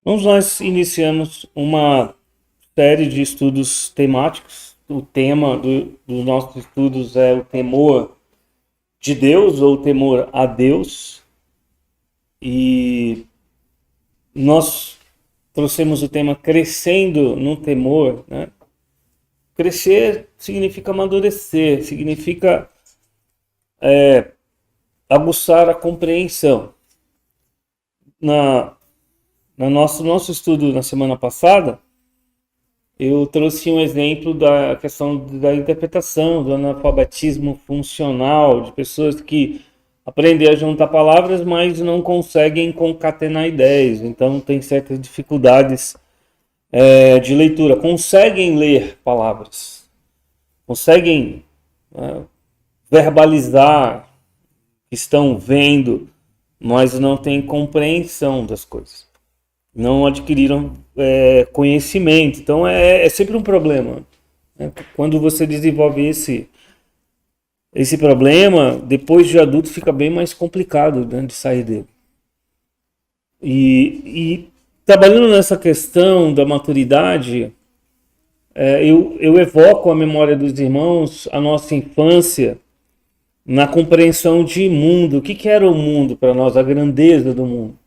Nós iniciamos uma série de estudos temáticos. O tema dos nossos estudos é o temor de Deus ou o temor a Deus. E nós trouxemos o tema crescendo no temor, né? Crescer significa amadurecer, significa aguçar a compreensão. No nosso estudo na semana passada, eu trouxe um exemplo da questão da interpretação, do analfabetismo funcional, de pessoas que aprendem a juntar palavras, mas não conseguem concatenar ideias, então tem certas dificuldades de leitura. Conseguem ler palavras, conseguem verbalizar, estão vendo, mas não têm compreensão das coisas. Não adquiriram conhecimento. Então é sempre um problema. Né? Quando você desenvolve esse problema, depois de adulto fica bem mais complicado, né, de sair dele. E trabalhando nessa questão da maturidade, eu evoco a memória dos irmãos, a nossa infância, na compreensão de mundo. O que era o mundo para nós, a grandeza do mundo?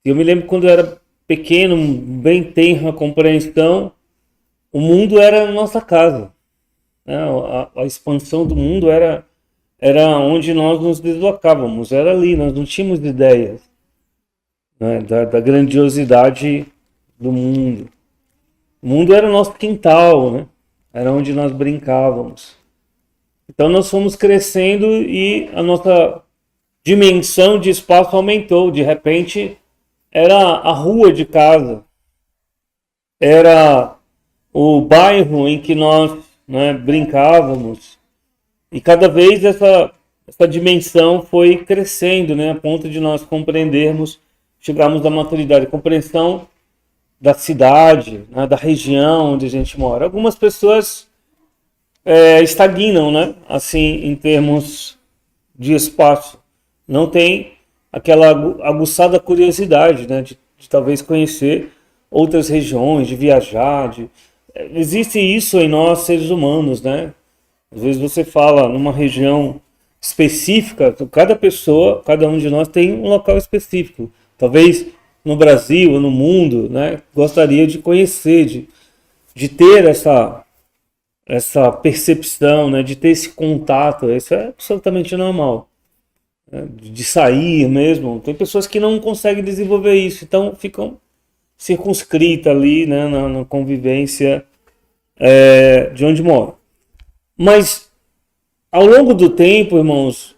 Eu me lembro quando eu era pequeno, bem tenra compreensão, o mundo era a nossa casa. Né? A expansão do mundo era onde nós nos deslocávamos, era ali, nós não tínhamos ideias, né, da grandiosidade do mundo. O mundo era o nosso quintal, né? Era onde nós brincávamos. Então nós fomos crescendo e a nossa dimensão de espaço aumentou. De repente, era a rua de casa, era o bairro em que nós, né, brincávamos. E cada vez essa dimensão foi crescendo, né, a ponto de nós compreendermos, chegarmos à maturidade, compreensão da cidade, né, da região onde a gente mora. Algumas pessoas estagnam, né, assim, em termos de espaço. Não tem aquela aguçada curiosidade, né, de talvez conhecer outras regiões, de viajar. Existe isso em nós, seres humanos, né? Às vezes você fala numa região específica, cada pessoa, cada um de nós tem um local específico. Talvez no Brasil ou no mundo, né, gostaria de conhecer, de ter essa percepção, né, de ter esse contato. Isso é absolutamente normal. De sair mesmo. Tem pessoas que não conseguem desenvolver isso, então ficam circunscritas ali, né, na convivência de onde moram. Mas ao longo do tempo, irmãos,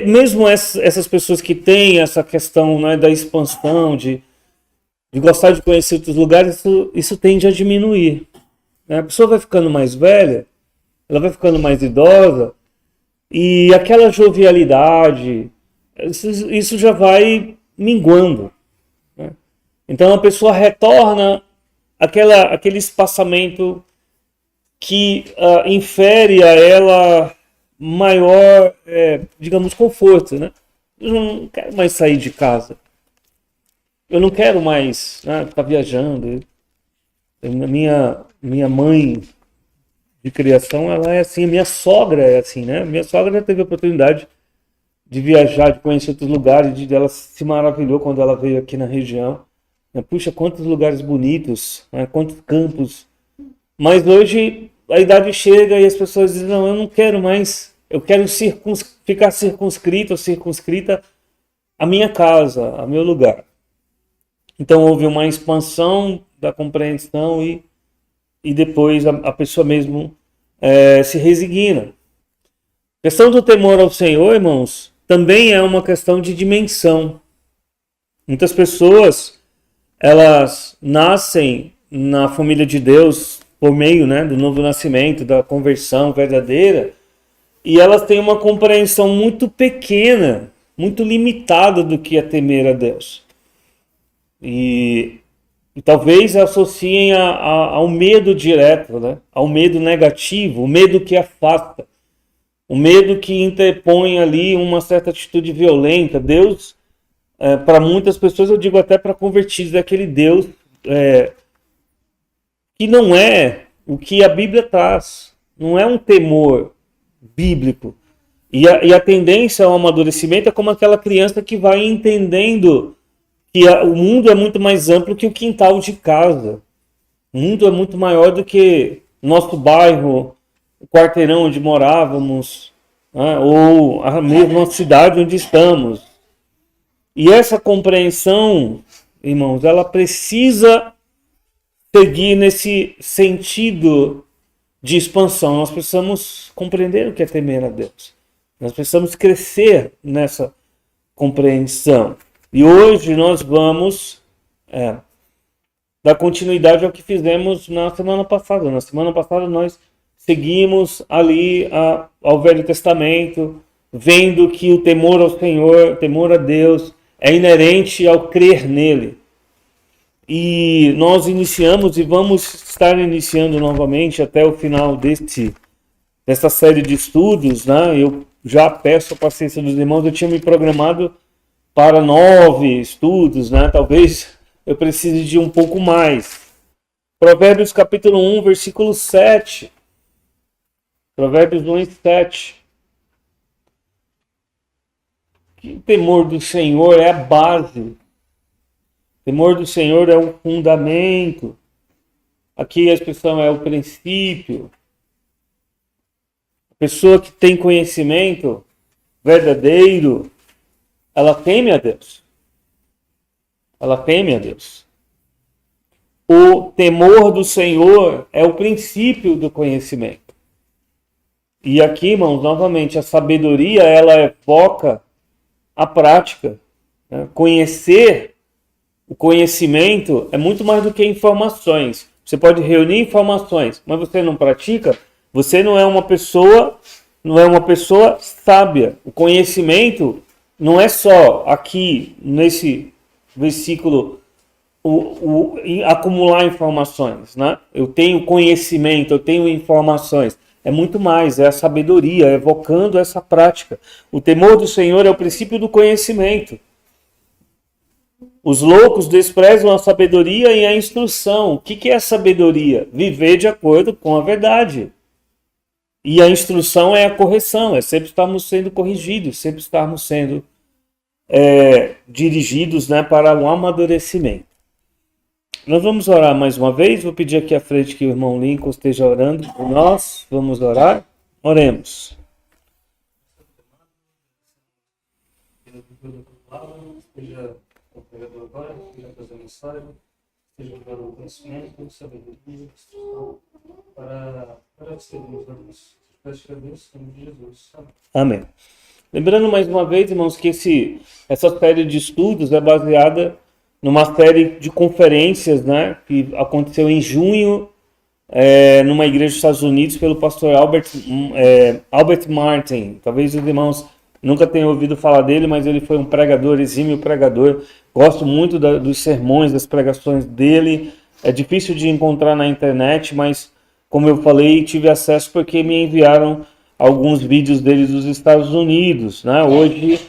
mesmo essas pessoas que têm essa questão, né, da expansão, de gostar de conhecer outros lugares, isso tende a diminuir. Né? A pessoa vai ficando mais velha, ela vai ficando mais idosa, e aquela jovialidade, isso já vai minguando. Né? Então a pessoa retorna aquele espaçamento que infere a ela maior, digamos, conforto. Né? Eu não quero mais sair de casa. Eu não quero mais ficar viajando. Minha mãe de criação, ela é assim, minha sogra é assim, né? Minha sogra já teve a oportunidade de viajar, de conhecer outros lugares, ela se maravilhou quando ela veio aqui na região. Puxa, quantos lugares bonitos, né? Quantos campos. Mas hoje a idade chega e as pessoas dizem, não, eu não quero mais, eu quero ficar circunscrito ou circunscrita à minha casa, ao meu lugar. Então houve uma expansão da compreensão e depois a pessoa mesmo se resigna. A questão do temor ao Senhor, irmãos, também é uma questão de dimensão. Muitas pessoas, elas nascem na família de Deus por meio, né, do novo nascimento, da conversão verdadeira, e elas têm uma compreensão muito pequena, muito limitada do que é temer a Deus. E talvez associem ao medo direto, né? Ao medo negativo, o medo que afasta, o medo que interpõe ali uma certa atitude violenta. Deus para muitas pessoas, eu digo até para convertidos, é aquele Deus que não é o que a Bíblia traz. Não é um temor bíblico. E a tendência ao amadurecimento é como aquela criança que vai entendendo que o mundo é muito mais amplo que o quintal de casa. O mundo é muito maior do que nosso bairro, o quarteirão onde morávamos, né, ou a mesma cidade onde estamos. E essa compreensão, irmãos, ela precisa seguir nesse sentido de expansão. Nós precisamos compreender o que é temer a Deus. Nós precisamos crescer nessa compreensão. E hoje nós vamos dar continuidade ao que fizemos na semana passada. Na semana passada nós seguimos ali ao Velho Testamento, vendo que o temor ao Senhor, o temor a Deus, é inerente ao crer nele. E nós iniciamos e vamos estar iniciando novamente até o final dessa série de estudos, né? Eu já peço a paciência dos irmãos, eu tinha me programado para 9 estudos, né? Talvez eu precise de um pouco mais. Provérbios capítulo 1, versículo 7. Provérbios 1 e 7. Que o temor do Senhor é a base. O temor do Senhor é o fundamento. Aqui a expressão é o princípio. A pessoa que tem conhecimento verdadeiro, ela teme a Deus. Ela teme a Deus. O temor do Senhor é o princípio do conhecimento. E aqui, irmãos, novamente, a sabedoria, ela evoca a prática. Né? O conhecimento é muito mais do que informações. Você pode reunir informações, mas você não pratica, você não é uma pessoa sábia. O conhecimento não é só aqui nesse versículo acumular informações, né? Eu tenho conhecimento, eu tenho informações. É muito mais, é a sabedoria, evocando essa prática. O temor do Senhor é o princípio do conhecimento. Os loucos desprezam a sabedoria e a instrução. O que é a sabedoria? Viver de acordo com a verdade. E a instrução é a correção, é sempre estarmos sendo corrigidos, sempre estarmos sendo dirigidos, né, para um amadurecimento. Nós vamos orar mais uma vez. Vou pedir aqui à frente que o irmão Lincoln esteja orando por nós. Vamos orar? Oremos. Seja o pregador agora, seja fazer a mensagem, seja o conhecimento, sabedoria, instrução, para sermos a Deus. Peço a Deus, em nome de Jesus. Amém. Lembrando mais uma vez, irmãos, que essa série de estudos é baseada numa série de conferências, né, que aconteceu em junho, numa igreja dos Estados Unidos, pelo pastor Albert Martin. Talvez os irmãos nunca tenham ouvido falar dele, mas ele foi um pregador, exímio pregador. Gosto muito dos sermões, das pregações dele. É difícil de encontrar na internet, mas, como eu falei, tive acesso porque me enviaram alguns vídeos dele dos Estados Unidos, né? Hoje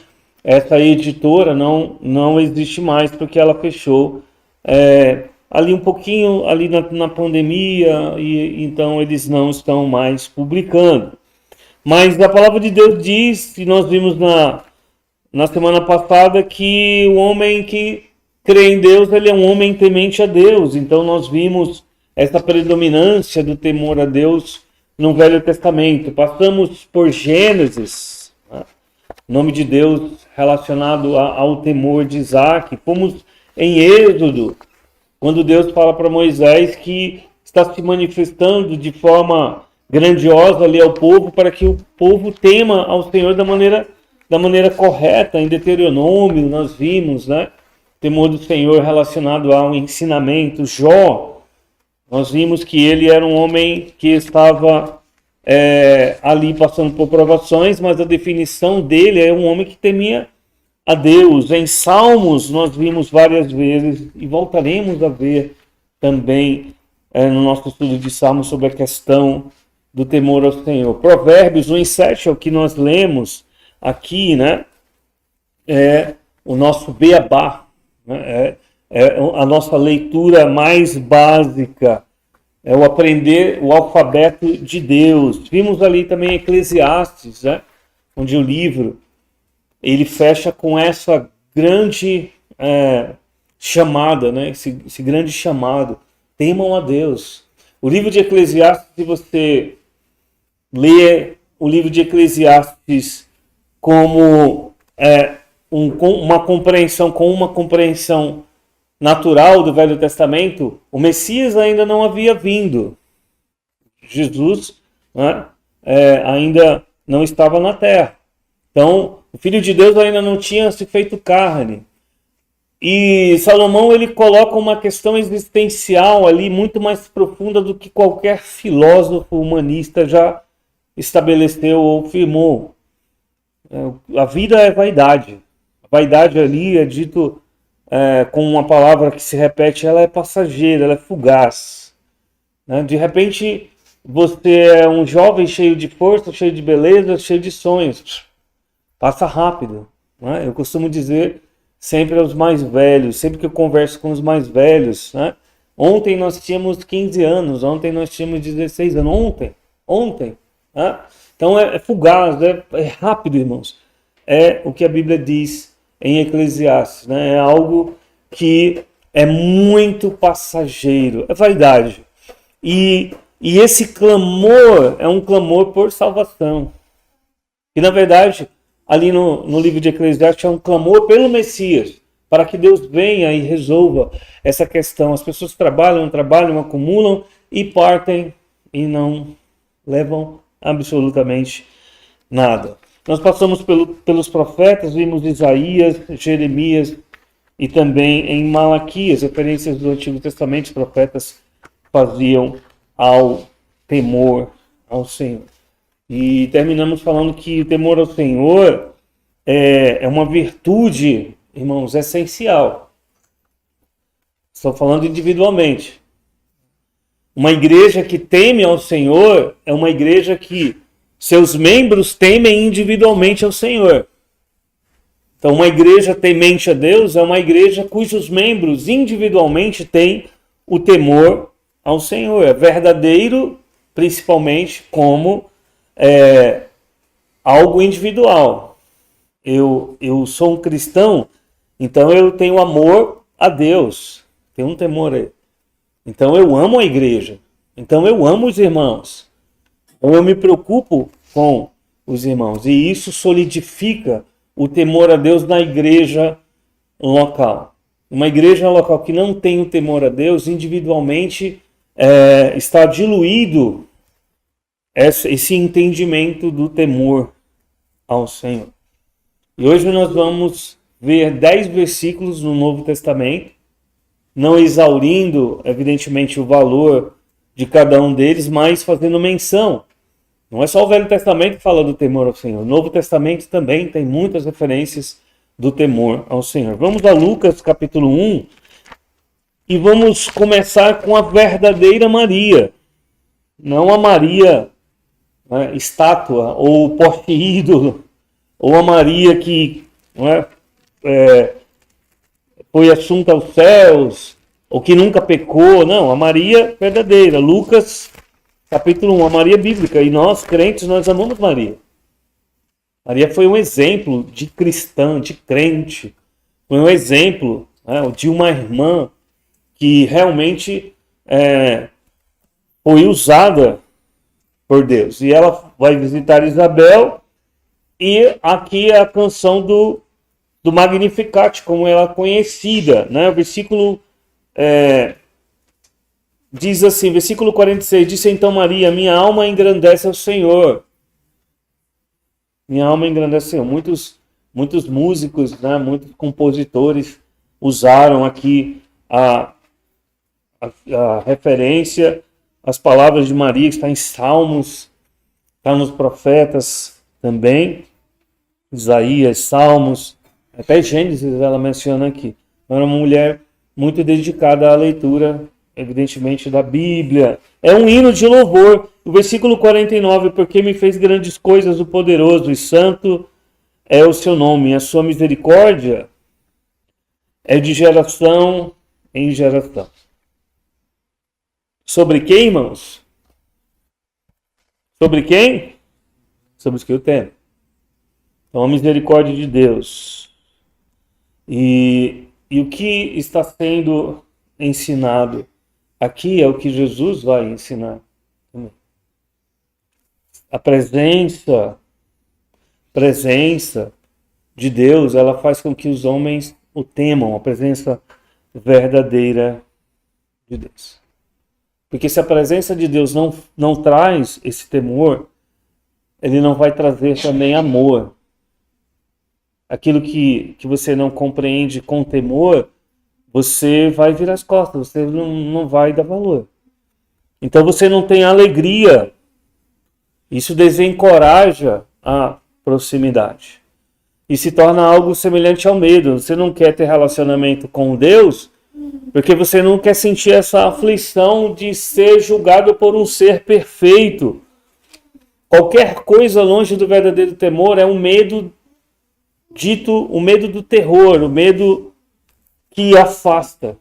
essa editora não existe mais porque ela fechou ali um pouquinho ali na pandemia, e então eles não estão mais publicando. Mas a palavra de Deus diz, e nós vimos na semana passada, que o homem que crê em Deus, ele é um homem temente a Deus. Então nós vimos essa predominância do temor a Deus no Velho Testamento. Passamos por Gênesis, né? Nome de Deus relacionado ao temor de Isaac. Fomos em Êxodo, quando Deus fala para Moisés que está se manifestando de forma grandiosa ali ao povo, para que o povo tema ao Senhor da maneira correta. Em Deuteronômio nós vimos, né, temor do Senhor relacionado ao ensinamento. Jó, nós vimos que ele era um homem que estava ali passando por provações, mas a definição dele é um homem que temia a Deus. Em Salmos nós vimos várias vezes, e voltaremos a ver também no nosso estudo de Salmos, sobre a questão do temor ao Senhor. Provérbios 1:7 é o que nós lemos aqui, né? o nosso beabá, né? É a nossa leitura mais básica, é o aprender o alfabeto de Deus. Vimos ali também Eclesiastes, né? Onde o livro ele fecha com essa grande chamada, né? Esse grande chamado. Temam a Deus. O livro de Eclesiastes, se você ler o livro de Eclesiastes como uma compreensão natural do Velho Testamento, o Messias ainda não havia vindo. Jesus, né, ainda não estava na terra. Então, o Filho de Deus ainda não tinha se feito carne. E Salomão ele coloca uma questão existencial ali muito mais profunda do que qualquer filósofo humanista já estabeleceu ou afirmou. A vida é vaidade. A vaidade ali é dito com uma palavra que se repete, ela é passageira, ela é fugaz. Né? De repente, você é um jovem cheio de força, cheio de beleza, cheio de sonhos. Passa rápido. Né? Eu costumo dizer sempre aos mais velhos, sempre que eu converso com os mais velhos, né? Ontem nós tínhamos 15 anos, ontem nós tínhamos 16 anos, ontem. Né? Então é fugaz, é rápido, irmãos. É o que a Bíblia diz em Eclesiastes, né? É algo que é muito passageiro, é vaidade. E esse clamor é um clamor por salvação. E na verdade, ali no livro de Eclesiastes é um clamor pelo Messias, para que Deus venha e resolva essa questão. As pessoas trabalham, acumulam e partem e não levam absolutamente nada. Nós passamos pelos profetas, vimos Isaías, Jeremias e também em Malaquias, referências do Antigo Testamento, os profetas faziam ao temor ao Senhor. E terminamos falando que o temor ao Senhor é uma virtude, irmãos, essencial. Estou falando individualmente. Uma igreja que teme ao Senhor é uma igreja que seus membros temem individualmente ao Senhor. Então, uma igreja temente a Deus é uma igreja cujos membros individualmente têm o temor ao Senhor. É verdadeiro, principalmente, como algo individual. Eu sou um cristão, então eu tenho amor a Deus, tenho um temor a Ele. Então eu amo a igreja, então eu amo os irmãos, então eu me preocupo com os irmãos, e isso solidifica o temor a Deus na igreja local. Uma igreja local que não tem o temor a Deus, individualmente está diluído esse entendimento do temor ao Senhor. E hoje nós vamos ver 10 versículos no Novo Testamento, não exaurindo, evidentemente, o valor de cada um deles, mas fazendo menção. Não é só o Velho Testamento que fala do temor ao Senhor. O Novo Testamento também tem muitas referências do temor ao Senhor. Vamos a Lucas capítulo 1 e vamos começar com a verdadeira Maria. Não a Maria estátua ou poste ídolo, ou a Maria que foi assunta aos céus, ou que nunca pecou. Não, a Maria verdadeira. Lucas capítulo 1, a Maria bíblica. E nós, crentes, nós amamos Maria. Maria foi um exemplo de cristã, de crente. Foi um exemplo de uma irmã que realmente foi usada por Deus. E ela vai visitar Isabel, e aqui é a canção do Magnificat, como ela é conhecida, né? O versículo diz assim, versículo 46, disse então Maria, minha alma engrandece ao Senhor. Minha alma engrandece ao Senhor. Muitos músicos, né? Muitos compositores usaram aqui a referência, as palavras de Maria, que está em Salmos, está nos profetas também, Isaías, Salmos, até Gênesis ela menciona aqui. Era uma mulher muito dedicada à leitura, evidentemente, da Bíblia. É um hino de louvor. O versículo 49, porque me fez grandes coisas o poderoso, e santo é o seu nome, a sua misericórdia é de geração em geração. Sobre quem, irmãos? Sobre quem? Sobre os que eu temo. Então, a misericórdia de Deus. E o que está sendo ensinado aqui é o que Jesus vai ensinar também. A presença de Deus, ela faz com que os homens o temam, a presença verdadeira de Deus. Porque se a presença de Deus não traz esse temor, ele não vai trazer também amor. Aquilo que você não compreende com temor, você vai virar as costas, você não vai dar valor. Então você não tem alegria. Isso desencoraja a proximidade. E se torna algo semelhante ao medo. Você não quer ter relacionamento com Deus, porque você não quer sentir essa aflição de ser julgado por um ser perfeito. Qualquer coisa longe do verdadeiro temor é um medo o medo do terror, o medo que afasta.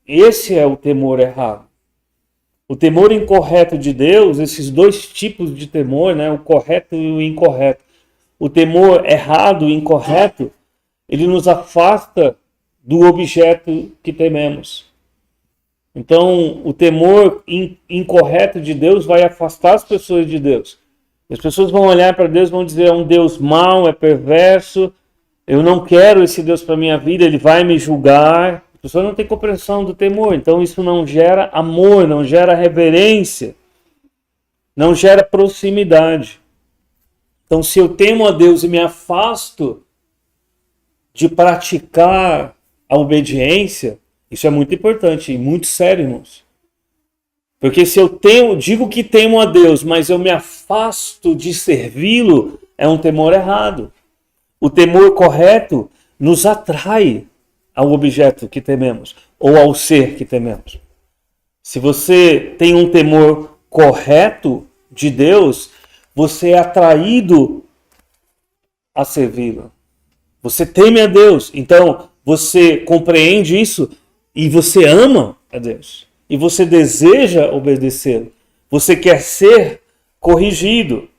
Esse é o temor errado. O temor incorreto de Deus, esses dois tipos de temor, né, o correto e o incorreto. O temor errado e incorreto, ele nos afasta do objeto que tememos. Então, o temor incorreto de Deus vai afastar as pessoas de Deus. As pessoas vão olhar para Deus e vão dizer, é um Deus mau, é perverso, eu não quero esse Deus para a minha vida, ele vai me julgar. A pessoa não tem compreensão do temor, então isso não gera amor, não gera reverência, não gera proximidade. Então, se eu temo a Deus e me afasto de praticar a obediência, isso é muito importante e muito sério, irmãos. Porque se eu digo que temo a Deus, mas eu me afasto de servi-lo, é um temor errado. O temor correto nos atrai ao objeto que tememos, ou ao ser que tememos. Se você tem um temor correto de Deus, você é atraído a servi-lo. Você teme a Deus, então você compreende isso e você ama a Deus. E você deseja obedecê-lo. Você quer ser corrigido.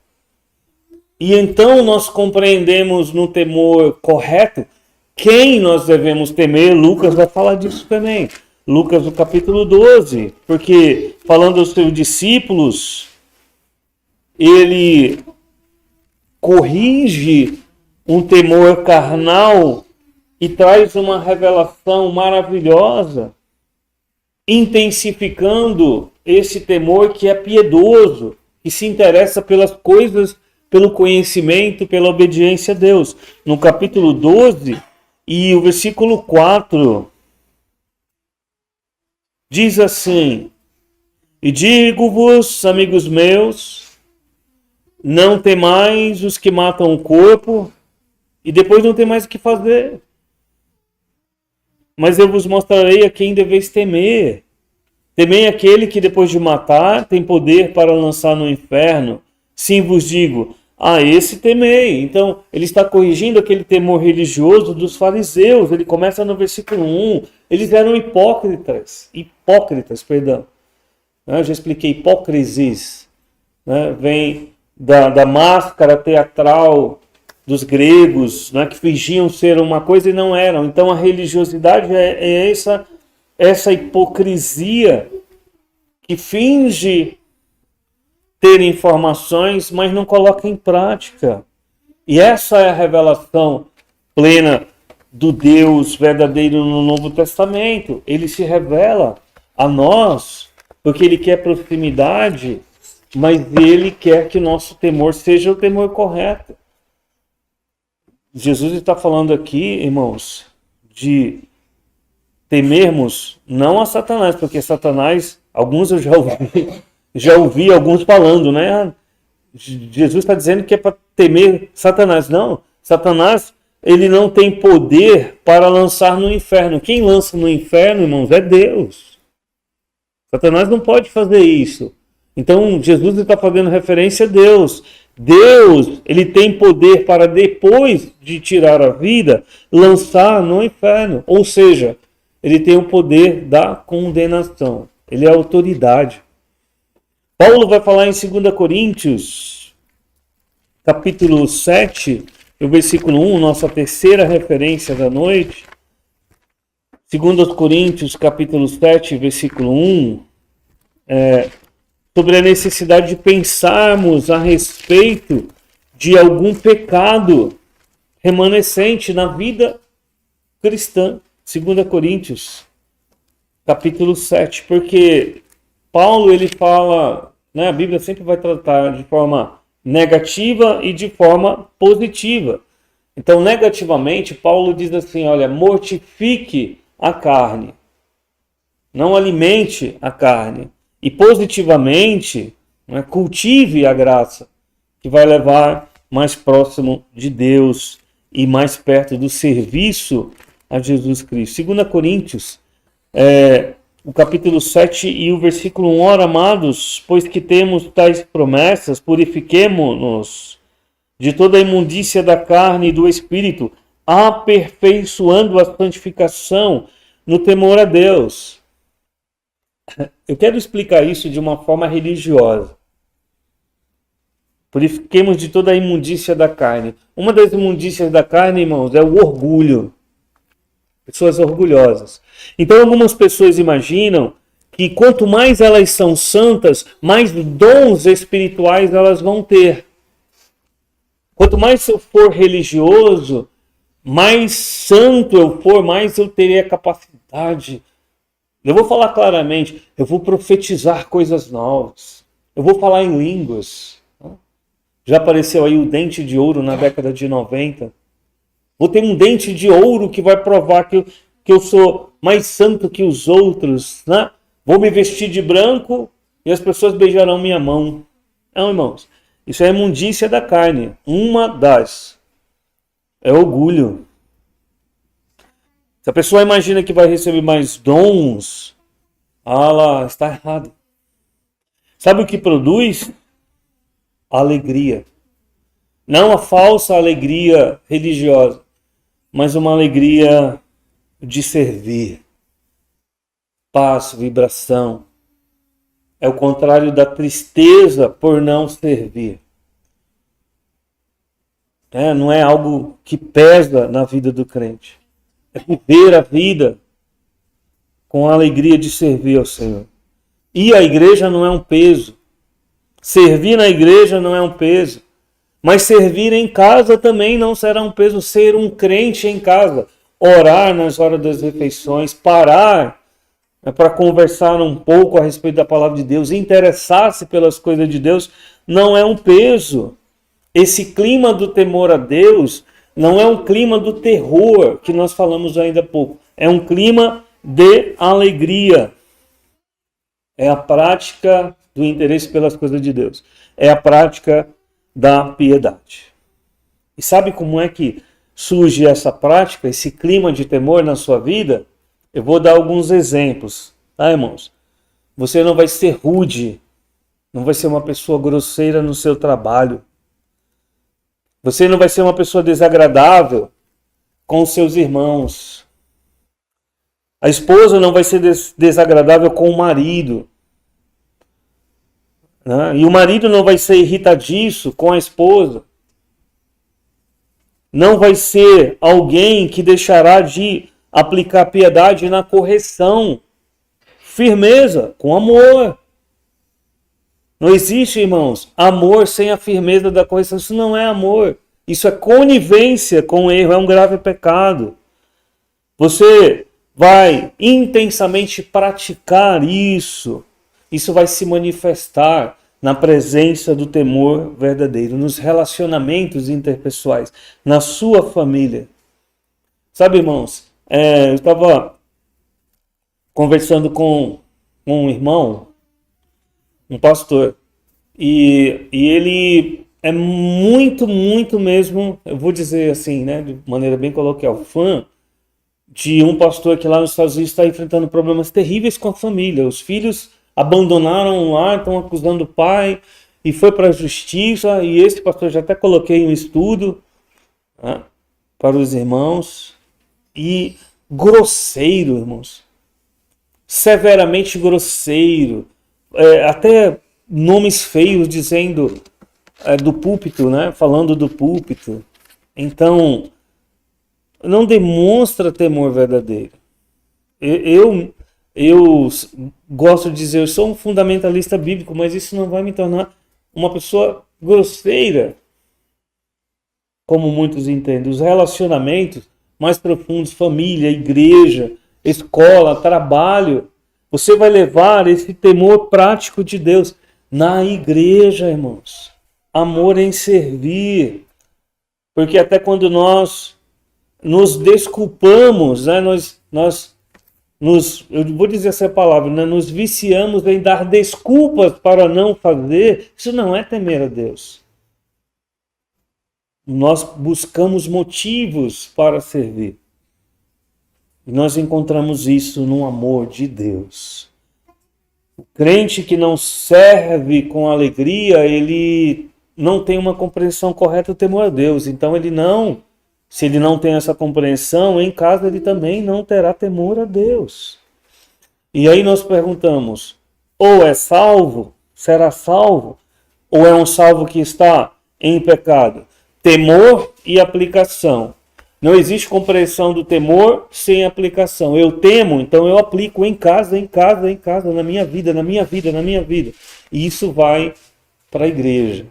E então nós compreendemos no temor correto quem nós devemos temer. Lucas vai falar disso também. Lucas no capítulo 12. Porque falando aos seus discípulos, ele corrige um temor carnal e traz uma revelação maravilhosa, intensificando esse temor que é piedoso, que se interessa pelas coisas, pelo conhecimento, pela obediência a Deus. No capítulo 12 e o versículo 4 diz assim: E digo-vos, amigos meus, não temais os que matam o corpo, e depois não tem mais o que fazer. Mas eu vos mostrarei a quem deveis temer. Temei aquele que depois de matar tem poder para lançar no inferno. Sim, vos digo, a esse temei. Então, ele está corrigindo aquele temor religioso dos fariseus. Ele começa no versículo 1. Eles eram hipócritas, Eu já expliquei hipocrisis. Vem da máscara teatral dos gregos, que fingiam ser uma coisa e não eram. Então a religiosidade é essa hipocrisia que finge ter informações, mas não coloca em prática. E essa é a revelação plena do Deus verdadeiro no Novo Testamento. Ele se revela a nós porque ele quer proximidade, mas ele quer que o nosso temor seja o temor correto. Jesus está falando aqui, irmãos, de temermos não a Satanás, porque Satanás, alguns eu já ouvi alguns falando, Jesus está dizendo que é para temer Satanás. Não, Satanás, ele não tem poder para lançar no inferno. Quem lança no inferno, irmãos, é Deus. Satanás não pode fazer isso. Então, Jesus está fazendo referência a Deus. Deus, ele tem poder para depois de tirar a vida, lançar no inferno. Ou seja, ele tem o poder da condenação. Ele é autoridade. Paulo vai falar em 2 Coríntios, capítulo 7, o versículo 1, nossa terceira referência da noite. 2 Coríntios, capítulo 7, versículo 1, sobre a necessidade de pensarmos a respeito de algum pecado remanescente na vida cristã. 2 Coríntios, capítulo 7, porque Paulo, ele fala, né, a Bíblia sempre vai tratar de forma negativa e de forma positiva. Então, negativamente, Paulo diz assim, olha, mortifique a carne, não alimente a carne. E positivamente, né, cultive a graça, que vai levar mais próximo de Deus e mais perto do serviço a Jesus Cristo. 2 Coríntios, o capítulo 7 e o versículo 1, ora, amados, pois que temos tais promessas, purifiquemo-nos de toda a imundícia da carne e do espírito, aperfeiçoando a santificação no temor a Deus. Eu quero explicar isso de uma forma religiosa. Purifiquemos de toda a imundícia da carne. Uma das imundícias da carne, irmãos, é o orgulho. Pessoas orgulhosas. Então, algumas pessoas imaginam que quanto mais elas são santas, mais dons espirituais elas vão ter. Quanto mais eu for religioso, mais santo eu for, mais eu terei a capacidade. Eu vou falar claramente, eu vou profetizar coisas novas. Eu vou falar em línguas. Já apareceu aí o dente de ouro na década de 90. Vou ter um dente de ouro que vai provar que eu sou mais santo que os outros. Né? Vou me vestir de branco e as pessoas beijarão minha mão. Não, irmãos, isso é imundícia da carne. Uma das. É orgulho. Se a pessoa imagina que vai receber mais dons, ela está errado. Sabe o que produz? Alegria. Não a falsa alegria religiosa, mas uma alegria de servir. Paz, vibração. É o contrário da tristeza por não servir. Não é algo que pesa na vida do crente. É viver a vida com a alegria de servir ao Senhor. E a igreja não é um peso. Servir na igreja não é um peso. Mas servir em casa também não será um peso. Ser um crente em casa. Orar nas horas das refeições. Parar para conversar um pouco a respeito da palavra de Deus. Interessar-se pelas coisas de Deus não é um peso. Esse clima do temor a Deus não é um clima do terror que nós falamos ainda há pouco. É um clima de alegria. É a prática do interesse pelas coisas de Deus. É a prática da piedade. E sabe como é que surge essa prática, esse clima de temor na sua vida? Eu vou dar alguns exemplos, tá, irmãos? Você não vai ser rude, não vai ser uma pessoa grosseira no seu trabalho. Você não vai ser uma pessoa desagradável com os seus irmãos. A esposa não vai ser desagradável com o marido. Né? E o marido não vai ser irritadiço com a esposa. Não vai ser alguém que deixará de aplicar piedade na correção. Firmeza, com amor. Não existe, irmãos, amor sem a firmeza da correção. Isso não é amor. Isso é conivência com o erro. É um grave pecado. Você vai intensamente praticar isso. Isso vai se manifestar na presença do temor verdadeiro, nos relacionamentos interpessoais, na sua família. Sabe, irmãos, eu estava conversando com um irmão, um pastor, e ele é muito mesmo, eu vou dizer assim, né, de maneira bem coloquial, fã de um pastor que lá nos Estados Unidos está enfrentando problemas terríveis com a família. Os filhos abandonaram o lar, estão acusando o pai, e foi para a justiça, e esse pastor já até coloquei um estudo, né, para os irmãos, e grosseiro, irmãos, severamente grosseiro, até nomes feios dizendo do púlpito, né, falando do púlpito. Então, não demonstra temor verdadeiro. Eu gosto de dizer, eu sou um fundamentalista bíblico, mas isso não vai me tornar uma pessoa grosseira, como muitos entendem. Os relacionamentos mais profundos, família, igreja, escola, trabalho, você vai levar esse temor prático de Deus na igreja, irmãos. Amor em servir. Porque até quando nós nos desculpamos, né, eu vou dizer essa palavra, né, nos viciamos em dar desculpas para não fazer, isso não é temer a Deus. Nós buscamos motivos para servir. E nós encontramos isso no amor de Deus. O crente que não serve com alegria, ele não tem uma compreensão correta do temor a Deus. Então se ele não tem essa compreensão, em casa ele também não terá temor a Deus. E aí nós perguntamos, ou é salvo, será salvo, ou é um salvo que está em pecado? Temor e aplicação. Não existe compreensão do temor sem aplicação. Eu temo, então eu aplico em casa, na minha vida. E isso vai para a igreja.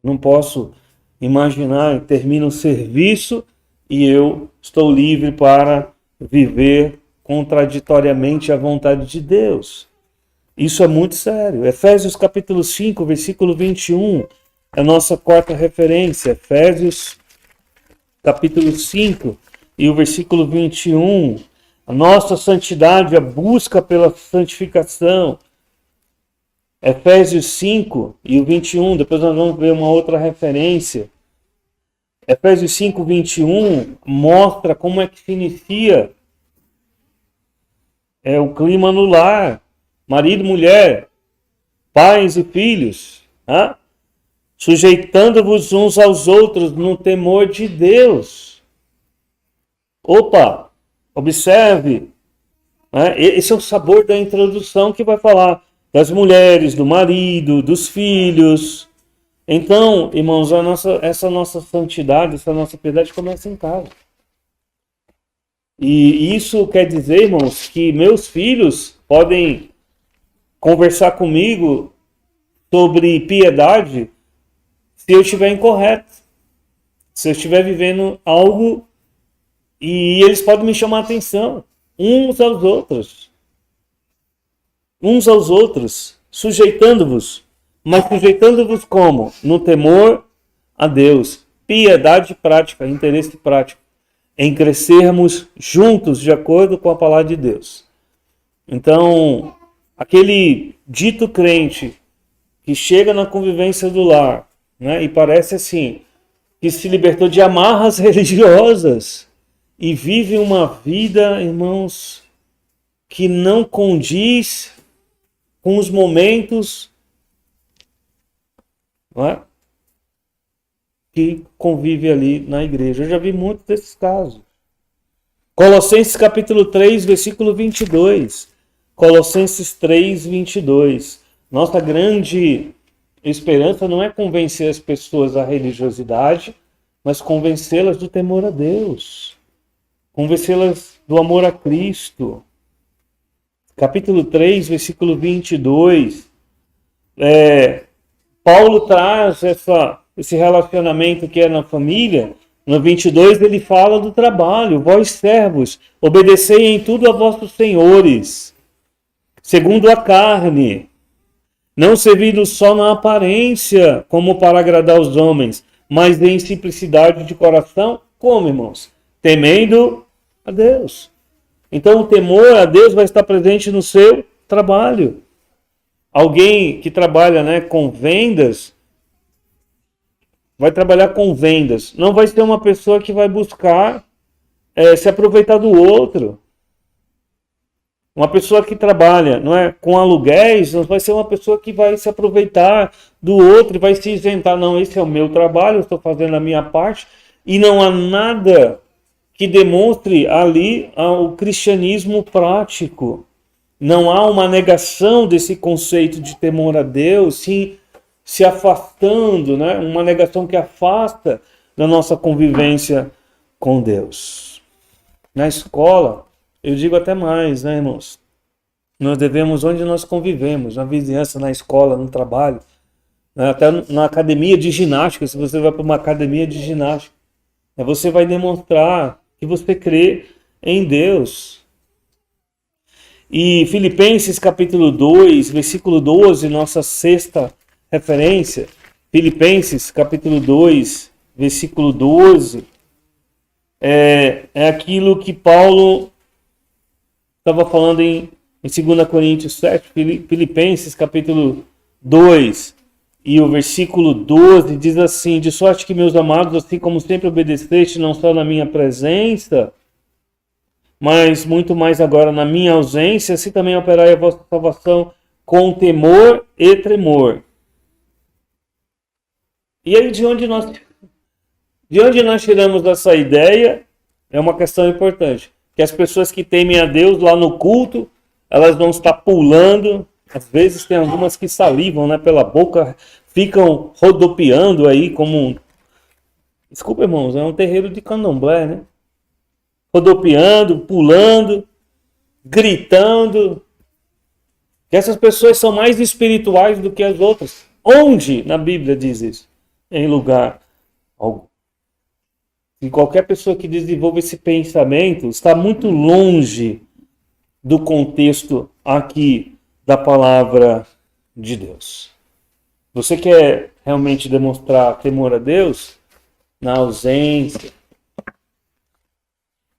Não posso imaginar, termina o serviço e eu estou livre para viver contraditoriamente à vontade de Deus. Isso é muito sério. Efésios capítulo 5, versículo 21, é a nossa quarta referência. Efésios capítulo 5 e o versículo 21, a nossa santidade, a busca pela santificação. Efésios 5 e o 21, depois nós vamos ver uma outra referência. Efésios 5, 21 mostra como é que se inicia o clima no lar. Marido, mulher, pais e filhos, sujeitando-vos uns aos outros no temor de Deus. Opa, observe, esse é o sabor da introdução que vai falar das mulheres, do marido, dos filhos. Então, irmãos, essa nossa santidade, essa nossa piedade começa em casa. E isso quer dizer, irmãos, que meus filhos podem conversar comigo sobre piedade se eu estiver incorreto, se eu estiver vivendo algo, e eles podem me chamar a atenção, uns aos outros, sujeitando-vos. Mas sujeitando-vos como? No temor a Deus. Piedade prática, interesse prático. Em crescermos juntos de acordo com a palavra de Deus. Então, aquele dito crente que chega na convivência do lar, e parece assim, que se libertou de amarras religiosas e vive uma vida, irmãos, que não condiz com os momentos que convive ali na igreja. Eu já vi muitos desses casos. Colossenses capítulo 3, versículo 22. Colossenses 3, 22. Nossa grande esperança não é convencer as pessoas à religiosidade, mas convencê-las do temor a Deus. Convencê-las do amor a Cristo. Capítulo 3, versículo 22. Paulo traz esse relacionamento que é na família. No 22 ele fala do trabalho. Vós servos, obedecei em tudo a vossos senhores, segundo a carne, não servindo só na aparência, como para agradar os homens, mas em simplicidade de coração, como, irmãos? Temendo a Deus. Então o temor a Deus vai estar presente no seu trabalho. Alguém que trabalha com vendas, vai trabalhar com vendas. Não vai ser uma pessoa que vai buscar se aproveitar do outro. Uma pessoa que trabalha, não é, com aluguéis, não vai ser uma pessoa que vai se aproveitar do outro e vai se isentar. Não, esse é o meu trabalho, eu estou fazendo a minha parte. E não há nada que demonstre ali o cristianismo prático. Não há uma negação desse conceito de temor a Deus, sim, se afastando, né? Uma negação que afasta da nossa convivência com Deus. Na escola, eu digo até mais, né, irmãos? Nós devemos, onde nós convivemos, na vizinhança, na escola, no trabalho, né? Até na academia de ginástica, se você vai para uma academia de ginástica, você vai demonstrar que você crê em Deus. E Filipenses capítulo 2, versículo 12, nossa sexta referência, Filipenses capítulo 2, versículo 12, é aquilo que Paulo estava falando em 2 Coríntios 7, Filipenses capítulo 2 e o versículo 12 diz assim: de sorte que, meus amados, assim como sempre obedeceste, não só na minha presença, mas muito mais agora na minha ausência, assim também operai a vossa salvação com temor e tremor. E aí, de onde nós tiramos essa ideia? É uma questão importante. Que as pessoas que temem a Deus lá no culto, elas vão estar pulando. Às vezes tem algumas que salivam, né, pela boca, ficam rodopiando aí como... Desculpa, irmãos, é um terreiro de candomblé, né? Rodopiando, pulando, gritando. Que essas pessoas são mais espirituais do que as outras. Onde na Bíblia diz isso? Em lugar algum. E qualquer pessoa que desenvolva esse pensamento está muito longe do contexto aqui da palavra de Deus. Você quer realmente demonstrar temor a Deus? Na ausência,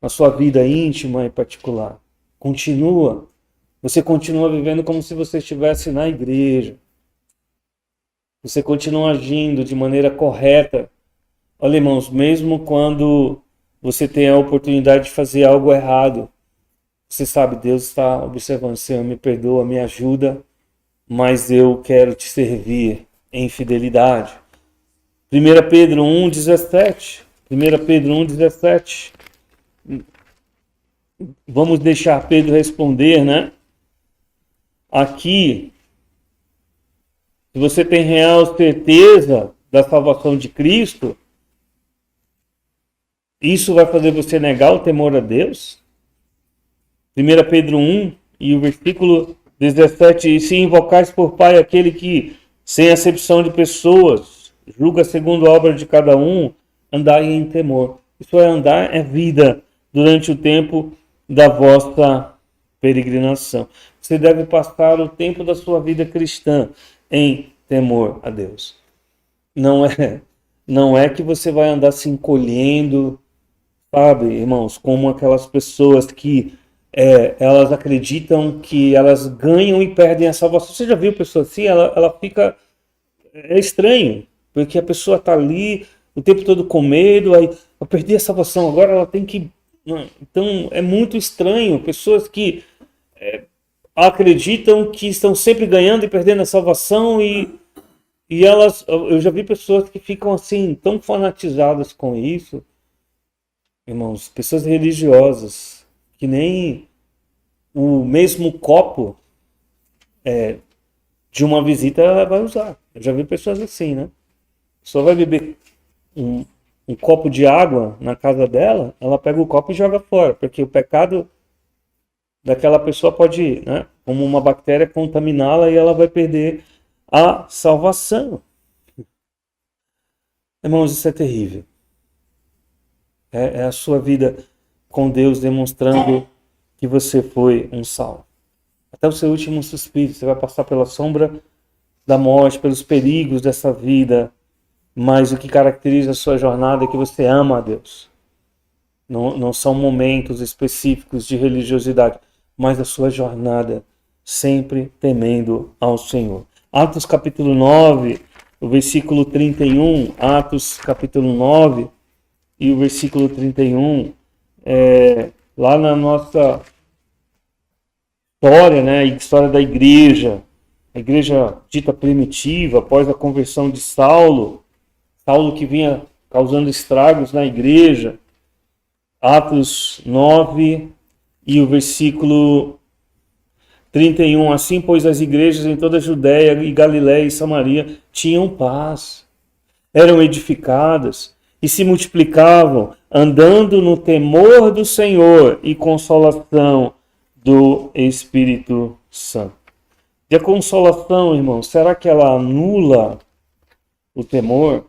na sua vida íntima e particular. Você continua vivendo como se você estivesse na igreja. Você continua agindo de maneira correta. Olha, irmãos, mesmo quando você tem a oportunidade de fazer algo errado, você sabe, Deus está observando, Senhor, me perdoa, me ajuda, mas eu quero te servir em fidelidade. 1 Pedro 1,17. 1 Pedro 1,17. Vamos deixar Pedro responder, né? Aqui, se você tem real certeza da salvação de Cristo, isso vai fazer você negar o temor a Deus? 1 Pedro 1 e o versículo 17. E se invocais por Pai aquele que, sem acepção de pessoas, julga segundo a obra de cada um, andai em temor. Isso é andar, é vida durante o tempo da vossa peregrinação. Você deve passar o tempo da sua vida cristã em temor a Deus. Não é que você vai andar se encolhendo, sabe, irmãos, como aquelas pessoas que elas acreditam que elas ganham e perdem a salvação. Você já viu pessoa assim? Ela fica... É estranho, porque a pessoa está ali o tempo todo com medo, aí eu perdi a salvação, agora ela tem que... Então é muito estranho, pessoas que acreditam que estão sempre ganhando e perdendo a salvação e elas... Eu já vi pessoas que ficam assim, tão fanatizadas com isso, irmãos, pessoas religiosas, que nem o mesmo copo de uma visita ela vai usar. Eu já vi pessoas assim, né? Só vai beber um copo de água na casa dela, ela pega o copo e joga fora, porque o pecado daquela pessoa pode, né, como uma bactéria, contaminá-la e ela vai perder a salvação. Irmãos, isso é terrível. É a sua vida com Deus demonstrando que você foi um salvo. Até o seu último suspiro, você vai passar pela sombra da morte, pelos perigos dessa vida, mas o que caracteriza a sua jornada é que você ama a Deus. Não são momentos específicos de religiosidade, mas a sua jornada sempre temendo ao Senhor. Atos capítulo 9, o versículo 31, Atos capítulo 9 e o versículo 31, lá na nossa história, né, a história da igreja, a igreja dita primitiva, após a conversão de Saulo, Saulo que vinha causando estragos na igreja, Atos 9 e o versículo 31, assim, pois as igrejas em toda a Judéia e Galiléia e Samaria tinham paz, eram edificadas e se multiplicavam, andando no temor do Senhor e consolação do Espírito Santo. E a consolação, irmão, será que ela anula o temor?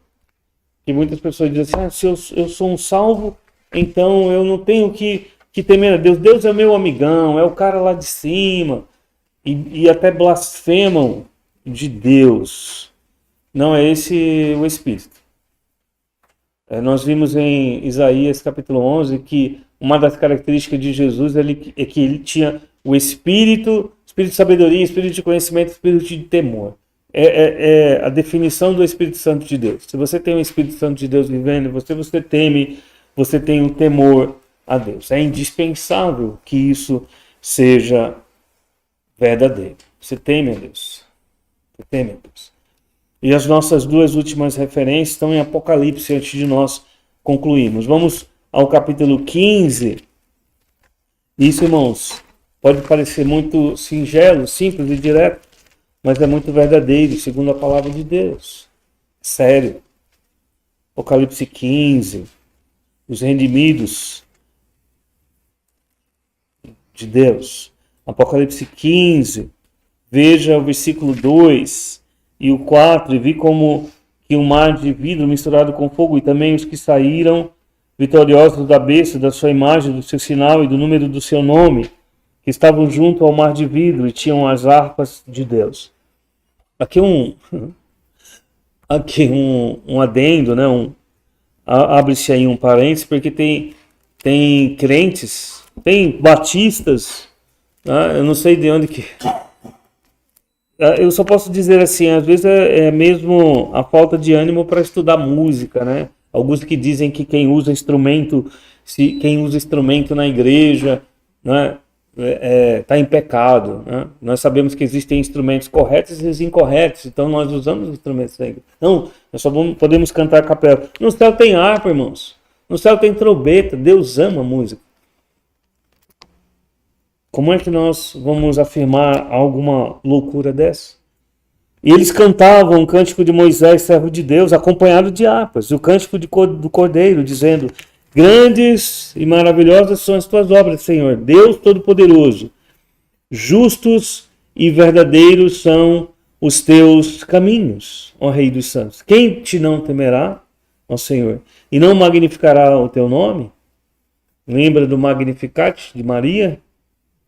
Que muitas pessoas dizem assim, se eu sou um salvo, então eu não tenho que temer a Deus. Deus é meu amigão, é o cara lá de cima. E até blasfemam de Deus. Não é esse o Espírito. Nós vimos em Isaías capítulo 11 que uma das características de Jesus é que ele tinha o Espírito de sabedoria, Espírito de conhecimento, Espírito de temor. É a definição do Espírito Santo de Deus. Se você tem o Espírito Santo de Deus vivendo em você, você teme, você tem um temor a Deus. É indispensável que isso seja verdadeiro. Você teme a Deus. Você teme a Deus. E as nossas duas últimas referências estão em Apocalipse, antes de nós concluirmos. Vamos ao capítulo 15. Isso, irmãos, pode parecer muito singelo, simples e direto, mas é muito verdadeiro, segundo a palavra de Deus. Sério. Apocalipse 15. Os redimidos de Deus. Apocalipse 15. Veja o versículo 2 e o 4. E vi como que um mar de vidro misturado com fogo, e também os que saíram vitoriosos da besta, da sua imagem, do seu sinal e do número do seu nome, que estavam junto ao mar de vidro e tinham as harpas de Deus. Aqui um adendo, né? Abre-se aí um parênteses, porque tem crentes, tem batistas, né? Eu não sei de onde que... Eu só posso dizer assim, às vezes é mesmo a falta de ânimo para estudar música, né? Alguns que dizem que quem usa instrumento na igreja, né, está em pecado. Né? Nós sabemos que existem instrumentos corretos e incorretos, então nós usamos os instrumentos da igreja. Não, nós só podemos cantar a capela. No céu tem harpa, irmãos. No céu tem trombeta. Deus ama a música. Como é que nós vamos afirmar alguma loucura dessa? E eles cantavam o cântico de Moisés, servo de Deus, acompanhado de harpas, e o cântico do Cordeiro, dizendo: grandes e maravilhosas são as tuas obras, Senhor, Deus Todo-Poderoso. Justos e verdadeiros são os teus caminhos, ó Rei dos Santos. Quem te não temerá, ó Senhor, e não magnificará o teu nome? Lembra do Magnificat de Maria,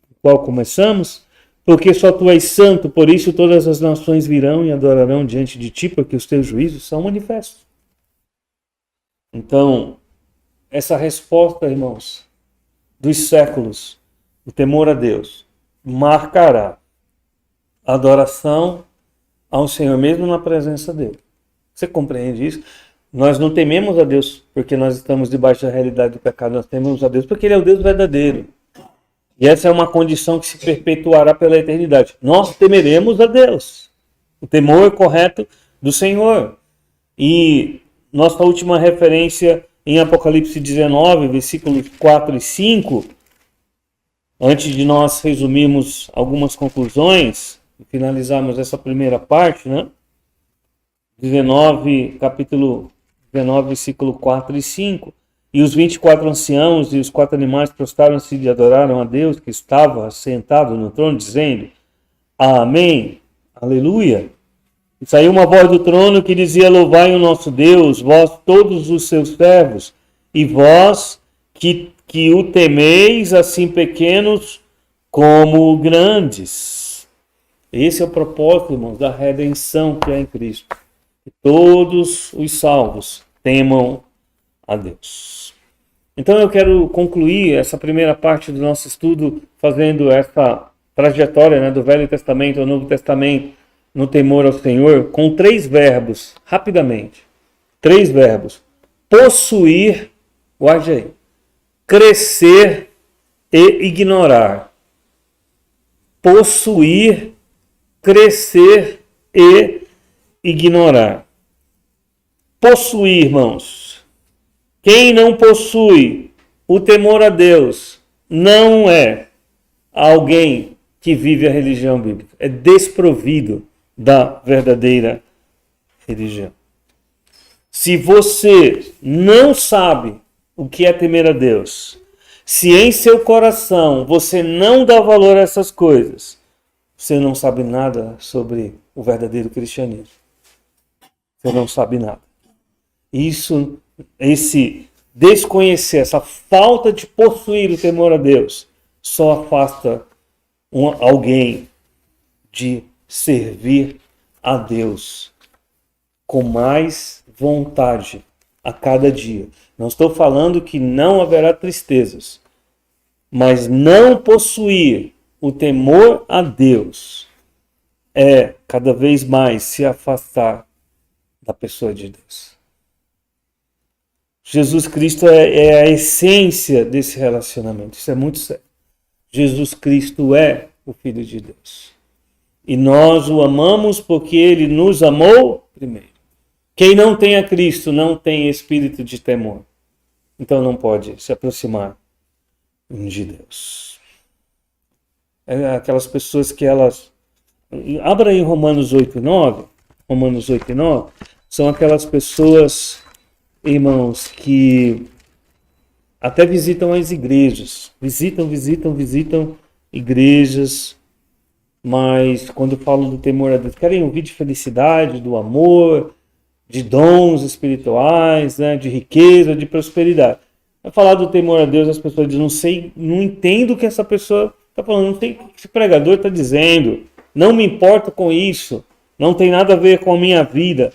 do qual começamos? Porque só tu és santo, por isso todas as nações virão e adorarão diante de ti, porque os teus juízos são manifestos. Então, essa resposta, irmãos, dos séculos, o temor a Deus, marcará a adoração ao Senhor, mesmo na presença dele. Você compreende isso? Nós não tememos a Deus porque nós estamos debaixo da realidade do pecado, nós tememos a Deus porque ele é o Deus verdadeiro. E essa é uma condição que se perpetuará pela eternidade. Nós temeremos a Deus. O temor correto do Senhor. E nossa última referência em Apocalipse 19, versículos 4 e 5, antes de nós resumirmos algumas conclusões e finalizarmos essa primeira parte, né? Capítulo 19, versículo 4 e 5. E os 24 anciãos e os 4 animais prostraram-se e adoraram a Deus que estava sentado no trono, dizendo: Amém, aleluia. E saiu uma voz do trono que dizia: Louvai o nosso Deus, vós todos os seus servos, e vós que o temeis, assim pequenos como grandes. Esse é o propósito, irmãos, da redenção que é em Cristo. Que todos os salvos temam a Deus. Então eu quero concluir essa primeira parte do nosso estudo fazendo essa trajetória, né, do Velho Testamento ao Novo Testamento no temor ao Senhor com 3 verbos, rapidamente. 3 verbos. Possuir, guarde aí, crescer e ignorar. possuir, crescer e ignorar. Possuir, irmãos. Quem não possui o temor a Deus não é alguém que vive a religião bíblica. É desprovido da verdadeira religião. Se você não sabe o que é temer a Deus, se em seu coração você não dá valor a essas coisas, você não sabe nada sobre o verdadeiro cristianismo. Você não sabe nada. Esse desconhecer, essa falta de possuir o temor a Deus, só afasta alguém de servir a Deus com mais vontade a cada dia. Não estou falando que não haverá tristezas, mas não possuir o temor a Deus é cada vez mais se afastar da pessoa de Deus. Jesus Cristo é a essência desse relacionamento. Isso é muito sério. Jesus Cristo é o Filho de Deus. E nós o amamos porque ele nos amou primeiro. Quem não tem a Cristo não tem espírito de temor. Então não pode se aproximar de Deus. É aquelas pessoas que elas... Abra aí Romanos 8:9. Romanos 8:9. São aquelas pessoas, irmãos, que até visitam as igrejas. Visitam igrejas. Mas quando falam do temor a Deus, querem ouvir de felicidade, do amor, de dons espirituais, né, de riqueza, de prosperidade. Vai falar do temor a Deus, as pessoas dizem, não entendo o que essa pessoa está falando, não sei o que esse pregador está dizendo, não me importo com isso, não tem nada a ver com a minha vida.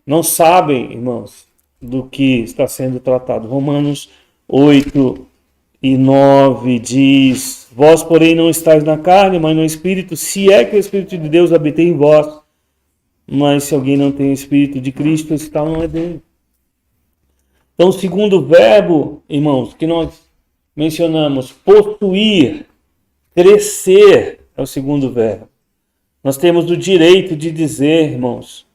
Não sabem, irmãos, do que está sendo tratado. Romanos 8:9 diz: vós, porém, não estáis na carne, mas no Espírito, se é que o Espírito de Deus habita em vós. Mas se alguém não tem o Espírito de Cristo, esse tal não é dele. Então, o segundo verbo, irmãos, que nós mencionamos, possuir, crescer, é o segundo verbo. Nós temos o direito de dizer, irmãos,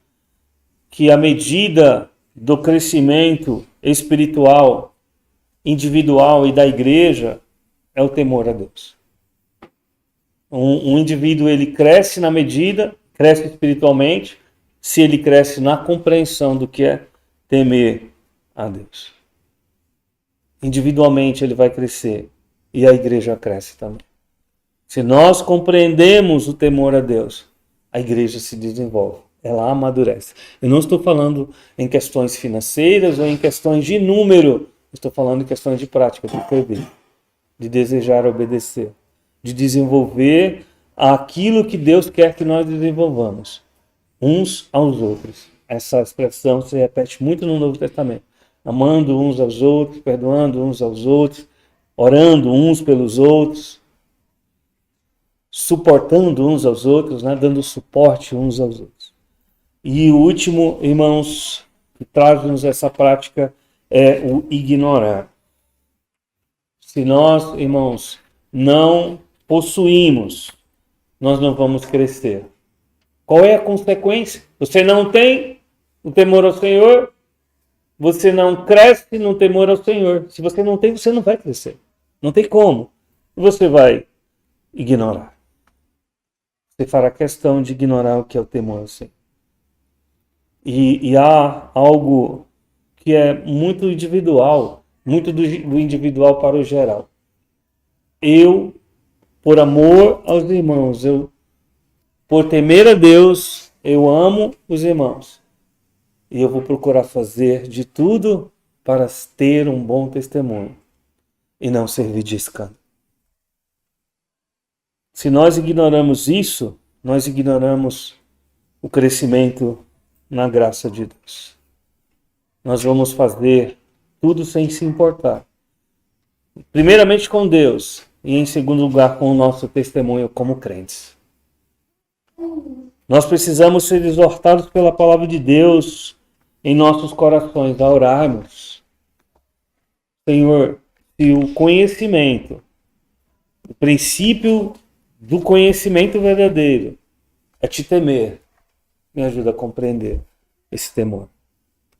que a medida do crescimento espiritual, individual e da igreja é o temor a Deus. Um indivíduo, ele cresce na medida, cresce espiritualmente, se ele cresce na compreensão do que é temer a Deus. Individualmente ele vai crescer e a igreja cresce também. Se nós compreendemos o temor a Deus, a igreja se desenvolve, ela amadurece. Eu não estou falando em questões financeiras ou em questões de número, estou falando em questões de prática, de servir, de desejar obedecer, de desenvolver aquilo que Deus quer que nós desenvolvamos, uns aos outros. Essa expressão se repete muito no Novo Testamento. Amando uns aos outros, perdoando uns aos outros, orando uns pelos outros, suportando uns aos outros, né? Dando suporte uns aos outros. E o último, irmãos, que traz-nos essa prática é o ignorar. Se nós, irmãos, não possuímos, nós não vamos crescer. Qual é a consequência? Você não tem o temor ao Senhor, você não cresce no temor ao Senhor. Se você não tem, você não vai crescer. Não tem como. Você vai ignorar. Você fará questão de ignorar o que é o temor ao Senhor. E há algo que é muito individual, muito do individual para o geral. Eu, por amor aos irmãos, por temer a Deus, eu amo os irmãos. E eu vou procurar fazer de tudo para ter um bom testemunho e não servir de escândalo. Se nós ignoramos isso, nós ignoramos o crescimento na graça de Deus. Nós vamos fazer tudo sem se importar. Primeiramente com Deus e em segundo lugar com o nosso testemunho como crentes. Nós precisamos ser exortados pela palavra de Deus em nossos corações a orarmos. Senhor, se o conhecimento, o princípio do conhecimento verdadeiro é te temer. Me ajuda a compreender esse temor.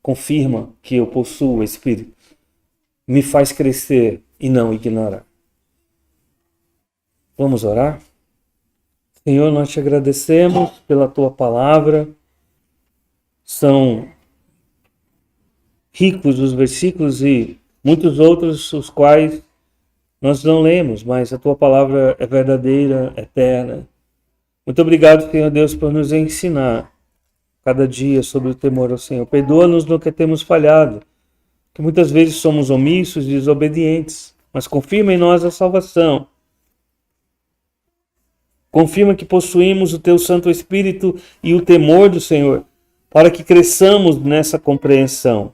Confirma que eu possuo o Espírito. Me faz crescer e não ignorar. Vamos orar? Senhor, nós te agradecemos pela tua palavra. São ricos os versículos e muitos outros os quais nós não lemos, mas a tua palavra é verdadeira, eterna. Muito obrigado, Senhor Deus, por nos ensinar cada dia sobre o temor ao Senhor. Perdoa-nos no que temos falhado, que muitas vezes somos omissos e desobedientes, mas confirma em nós a salvação. Confirma que possuímos o teu Santo Espírito e o temor do Senhor, para que cresçamos nessa compreensão,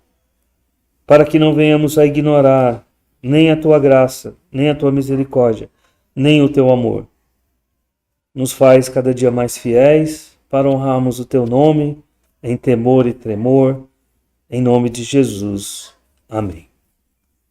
para que não venhamos a ignorar nem a tua graça, nem a tua misericórdia, nem o teu amor. Nos faz cada dia mais fiéis para honrarmos o teu nome, em temor e tremor, em nome de Jesus. Amém.